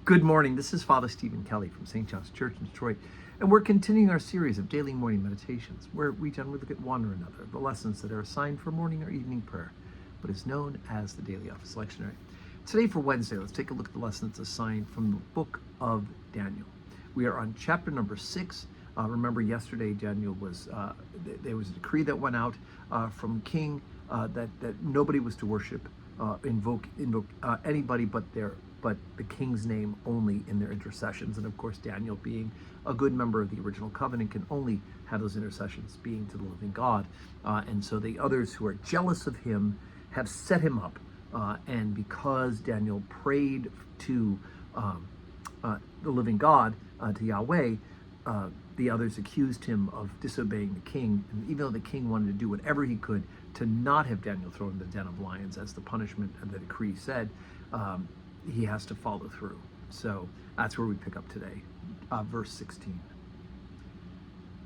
Good morning. This is Father Stephen Kelly from St. John's Church in Detroit, and we're continuing our series of daily morning meditations, where we generally look at one or another of the lessons that are assigned for morning or evening prayer, but is known as the Daily Office Lectionary. Today for Wednesday, let's take a look at the lesson that's assigned from the book of Daniel. We are on chapter number 6. Remember, yesterday Daniel was there was a decree that went out from king that nobody was to worship, invoke anybody but the king's name only in their intercessions. And of course, Daniel, being a good member of the original covenant, can only have those intercessions being to the living God. And so the others who are jealous of him have set him up. And because Daniel prayed to the living God, to Yahweh, the others accused him of disobeying the king. And even though the king wanted to do whatever he could to not have Daniel thrown in the den of lions, as the punishment of the decree said, he has to follow through. So that's where we pick up today, verse 16.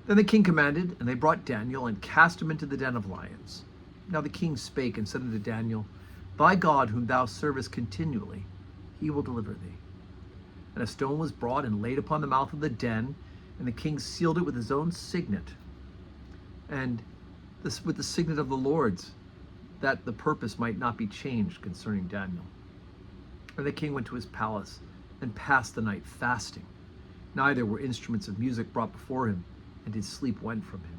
Then the king commanded, and they brought Daniel and cast him into the den of lions. Now the king spake and said unto Daniel, Thy God, whom thou servest continually, he will deliver thee. And a stone was brought and laid upon the mouth of the den, and the king sealed it with his own signet, and this with the signet of the Lord's, that the purpose might not be changed concerning Daniel. And the king went to his palace and passed the night fasting. Neither were instruments of music brought before him, and his sleep went from him.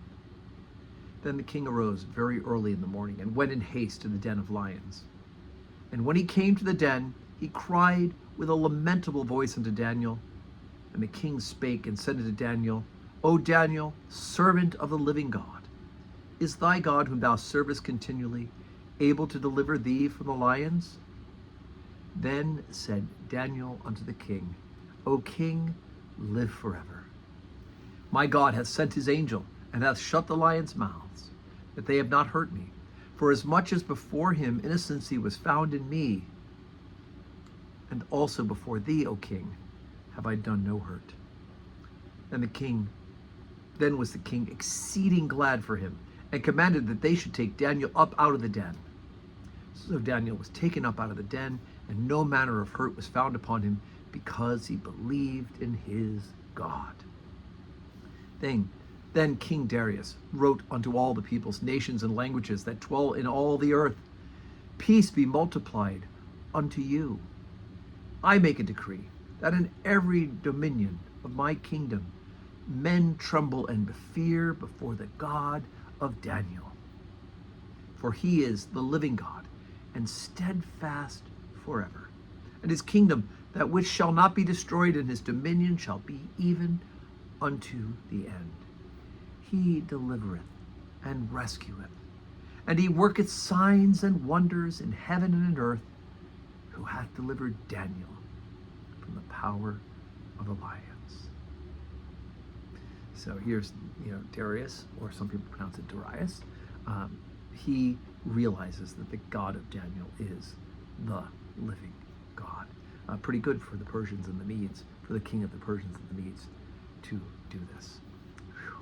Then the king arose very early in the morning and went in haste to the den of lions. And when he came to the den, he cried with a lamentable voice unto Daniel. And the king spake and said unto Daniel, O Daniel, servant of the living God, is thy God, whom thou servest continually, able to deliver thee from the lions? Then said Daniel unto the king, O king, live forever. My God hath sent his angel, and hath shut the lions' mouths, that they have not hurt me. For as much as before him innocency was found in me, and also before thee, O king, have I done no hurt. Then was the king exceeding glad for him, and commanded that they should take Daniel up out of the den. So Daniel was taken up out of the den, and no manner of hurt was found upon him, because he believed in his God. Then King Darius wrote unto all the peoples, nations, and languages that dwell in all the earth, Peace be multiplied unto you. I make a decree that in every dominion of my kingdom men tremble and fear before the God of Daniel. For he is the living God, and steadfast forever. And his kingdom, that which shall not be destroyed, and his dominion shall be even unto the end. He delivereth and rescueth, and he worketh signs and wonders in heaven and in earth, who hath delivered Daniel from the power of the lions. So here's, Darius, or some people pronounce it Darius. He realizes that the God of Daniel is the living God. Pretty good for the Persians and the Medes, for the king of the Persians and the Medes to do this. Whew.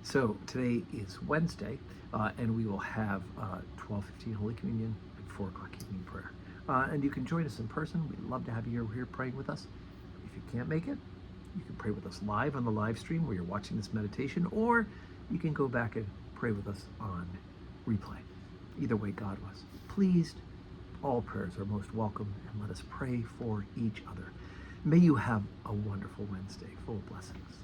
So today is Wednesday, and we will have 12:15 Holy Communion and 4 o'clock evening prayer. And you can join us in person. We'd love to have you here praying with us. If you can't make it, you can pray with us live on the live stream where you're watching this meditation, or you can go back and pray with us on replay. Either way, God was pleased. All prayers are most welcome, and let us pray for each other. May you have a wonderful Wednesday full of blessings.